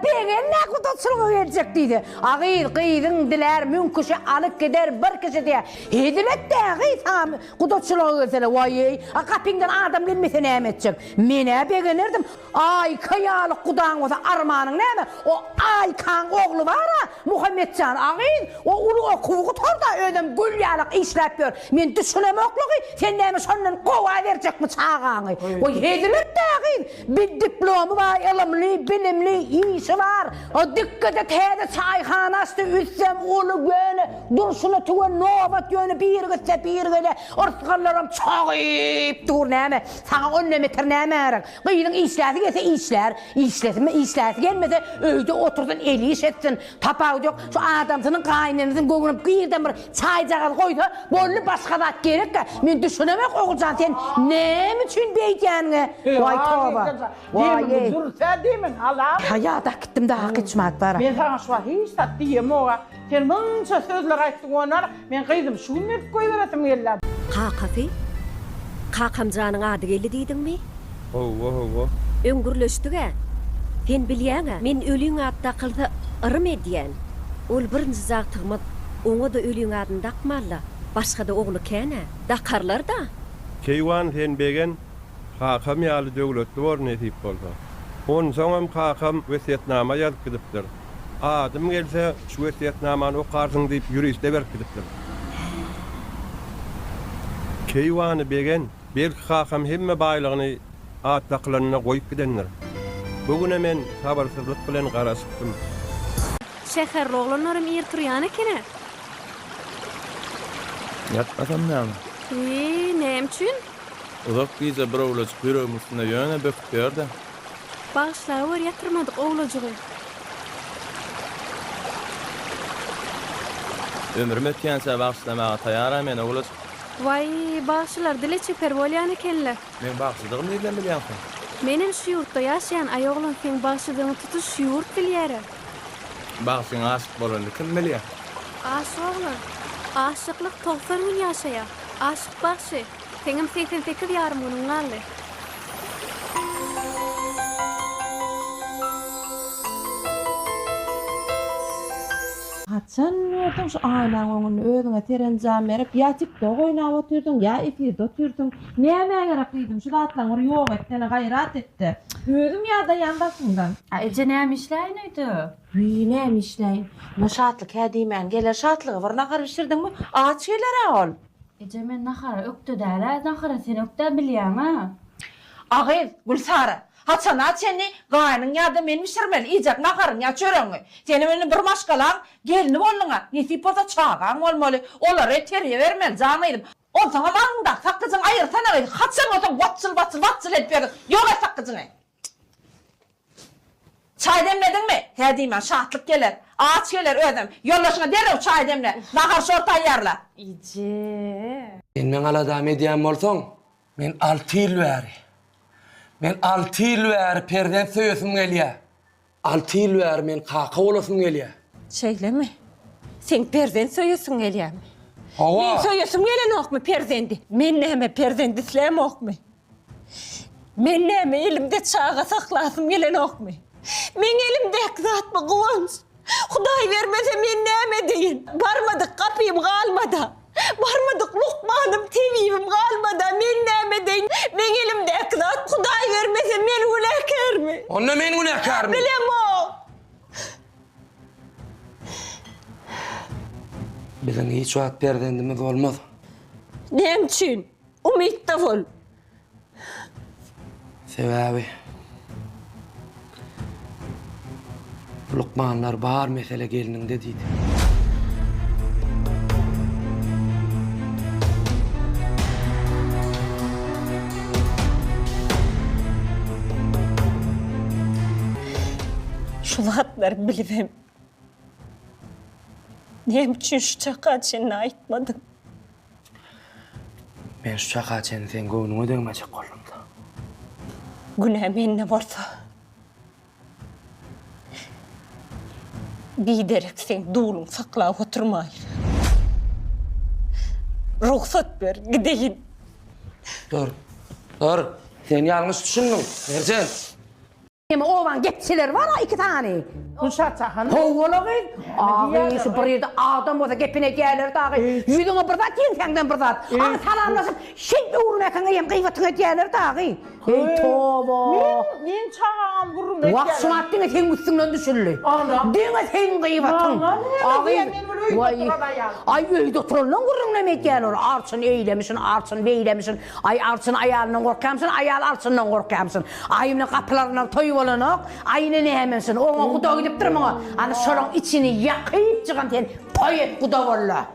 ben ne kudurtçuluğu verecek deydi. Ağır kıydın diler, münküşü alıp gider bir kişi diye. Hedilet de ağır sana kudurtçuluğu versene. Vay, kapından adam gelmese ne edecek? Mene beğenirdim. Ay kayalık kudan olsa armağanın ne mi? O ay kan oğlu var ha, Muhammedcan ağır. O ulu okuğu torda ödüm gülyalık işlep gör. Men düşünem okluğu, sen ne mi sonundan kova verecek mi çağağını? O hedilet de ağır. Bir diplomu var, ilimli, bilimli, iyisi var. O dikkat et hede çayhanası üstsem ulu göğüne, durşunu tuğun novat yönü bir gitse bir gele. Ortalarım çağıyıp dur neyme. Sana on metre neyme arın. Kıydın işlesi gelse işler. İşlesi gelmese öyde oturdun eli iş etsin. Tapağı yok. Şu adamsının kaynınızın göğünüp kıyırdan bir çaycağı koydu. Bollu başka da gerek ki. Ben düşünemek oğulcan sen ne için beykenine? Vay tövbe. Vay dur sen değil mi? Allah. Ya da gittim daha geçmek var. Ben sana şu hiç tat diyeyim oğa. Sen bunca sözler ayttın onlar. Ben kıydım şu ne koyuverasım geldi. Kafi? Kakamcanın adı geldi deydin mi? Oho. Öngürleştüge. Sen bilýäňe, men ölüň adda kılsa ırım edýän. Ol birinji zaktygmy oňa da ölüň adyny dakmalla. Başga da ogly kene, dakarlar da. Keywan sen begen kakam ýaly döwletli bor nesip bolsa. On soňam kakam wesiýetnama ýazyp gidipdir. Adym gelse şu wesiýetnamany okarsyň diýip ýürisde berip gidipdir. Keywany begen belki kakam hemme baýlygyny atlaklaryna goýup gidenler. Bugün men habarsyzlyk bilen garaşypdym. Şäher oglanlarym ýertirýän ekene. Yatmasam näme? Näme üçin? Uzak bize bir oğlacık bir ömrüsünde yöne böküp berdi. Bağışlar var yatırmadık oğlacığı. Ömrüm ötkense bağışlamağa taýaram men oğlacık. Vay bağışlar dile çeper bolýan ekenler. Men bağışladığım neýden bilýänsiň? Menin şu yurtda ýaşaýan aýoglaň sen bağışladygyny tutuş şu yurt bilýär. Bağışyň aşyk bolandy kim bilýär? Aşyk oglan. Aşyklyk 90 gün ýaşaýar. Aşyk bağışı. Seňem 88 ýarym günüň galdy. Haçan gördün şu aynaň öňünde özüňe terenjam berip ýa TikTok oýnap oturdun ýa efirde oturdun. Näme gerek diýdim şu atlaňyr ýok etdi, gaýrat etdi. Özüm ýa-da ýandasyndan. Ece näme işläýnýdi? Näme işleýin? Naşatlyk hädimen, geler şatlygy bir nahar bişirdiňmi? Aç geler ol. Ece men nahara ökde däle, nahara sen ökde bilýän ha? Agyz, Gülsara. Haçan seni gaýanyň ýa-da men bişirmeli, ijak naharyň ýa çöreňi. Seni meni bir maşgalan gelini bolňa. Nesip bolsa çağan bolmaly. Olary teriýe bermeli, janyýdym. O sana maňda sakkyjyň aýyrsana, haçan osa watsyl edip berdi. Ýok et sakkyjyňy. Çay demledin mi? He diýmän, şatlyk geler. Aç geler özüm. Ýollaşyňa derew çay demle. Nahar şort aýarla. Ece. Sen men aladam edýän bolsaň, men 6 ýyl bäri. Men 6 ýyl bäri perden söýüsüm gelýär. 6 ýyl bäri men kaka bolasym gelýär. Şeýlemi? Sen perden söýüsüň gelýärmi? Hawa. Men söýüsüm gelenokmy perdendi? Men näme perdendi islämokmy? Men näme elimde çağa saklasym gelenokmy? Men elimdeki zatmy gowans. Hudaý bermese men näme diýin? Barmadyk kapyym galmada. Barmadyk lukmanım tebibim galmada. Men näme diýin? Men elimdeki zat Hudaý bermese men günäkärmi? Onda men günäkärmi? Bilemok. Bilen hiç wagt perdendimiz bolmaz. Näme üçin? Umytda bol. Sebäbi Lukmanlar bar mesele gelininde diýdi. Şu zatlar bilmem. Näme üçin şu çakaçyny aýtmadym? Men şu çakaçyny sen göwnüňe döňmejek boldum-da. Günä menne bolsa. Biderek sen dulun saklap oturmaýyn. Ruhsat ber, gideyin. Dur. Sen ýalňyş düşündüň. Erjen. Ama oğlan gepçiler var ha 2 tane. Gülşat çakan. Hovula kız. Ağabey şu bir yerde adam olsa gepine gelir dağı. Yüzüne bir zat yiyin senden bir zat. Ağı salamlaşıp şimdi uğruna kanayım kıyvatına gelir dağı. Hey tova. Men çağam vururum. Vakşın attın sen üstünden düşürlü. Anam. Dene sen kıyvatın. Anam, Ağabey. ben böyle Vay. oturan ayağım. Ay öyle oturun lan vurun ne gelir. Arçın eylemişsin, arçın beylemişsin. Ay arçın ayağından korkamsın, ayağın arçından korkamsın. Ayımın kapılarından toyup olanak. Ayını ne hemensin. Ona kuda gidip durma. Hani şolun içini yakayıp çıkan sen toy et kuda valla.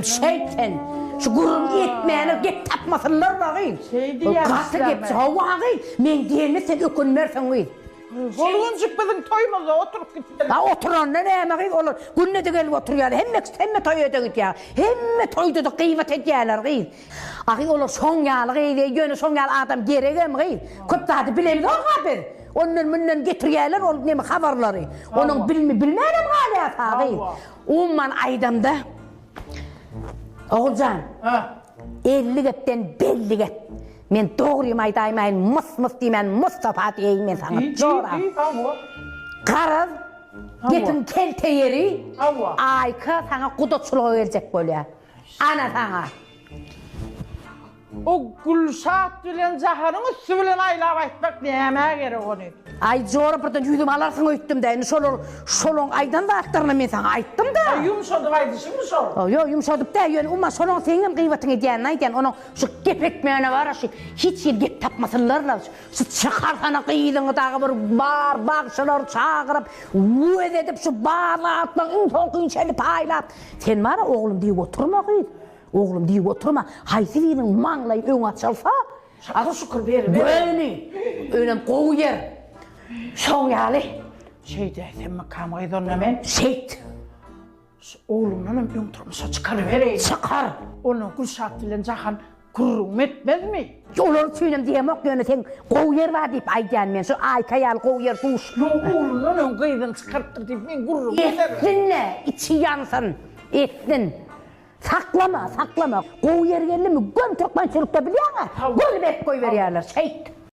Şeytan. Şu gurun etmeyeni gep tapmasınlar da gıyın. Şeydi ya Katı işlerme. gep hava gıyın. Men diyene sen ökünmersen gıyın. Goluncuk bizim toymaza oturup gittiler. Ha oturan ne gıyın olur. Günne de gelip oturuyor. Hemme toy öde git ya. Hemme toydu da kıyvat ediyorlar gıyın. Ağın olur son yağlı gıyın. Yönü son yağlı adam gereğim gıyın. Köp da hadi bilemiz o haber. Onun münden getiriyorlar olup nemi haberleri. Onun bilmeyelim hala sağıyın. Umman aydamda. Oğulcan. Ha. 50 gepten belli gep. Men doğruyum aydaymayın, mıs diymen, Mustafa diyeyim men sana. Doğru. Hava. Karız, getin kelte yeri, Hava. ayka sana kudutçuluğu verecek böyle. Ana sana. O Gülşat bilen Zahar'ın üstü bilen aylap aytmak neyemeye gerek onu. Ay zor buradan yüzüm alarsın öttüm de. Şolun aydan da aktarına men sana ayttım da. Yumuşadı vaydı şimdi sor. Yo yumuşadıp da yani umma şolun senin kıyvatını diyen aydan onun şu gepekmeyene var şu hiç yer gep tapmasınlarla şu çıkar sana kıydığını dağı bir bağışlar çağırıp vüed edip şu bağla atmak son kıyınçeli paylat. Sen var ya oğlum diye oturma kıydı. Oğlum diye oturma. Haysi'nin manlayı ön açılsa. Şaka şükür verir. Böyle. Önüm koğu yer. Son yağlı. Şey desem mi kamaydı onunla men? Seyit. Oğlumla ön turmuşa çıkarıvereyim. Çıkar. Onu Gülşat bilen Zahar kurum etmez mi? Olur tüyünüm diyemok yönü sen koğu yer var deyip aydan men. Şu ay kayalı koğu yer tuş. Oğlumla ön kıyıdan çıkarttır deyip men kurum ederim. Etsin ne? İçi yansın. Etsin. Saklama. Koğu yer geldi mi? Gön Türkmençilikte biliyor musun? Gül bek koy veriyorlar. Seyit.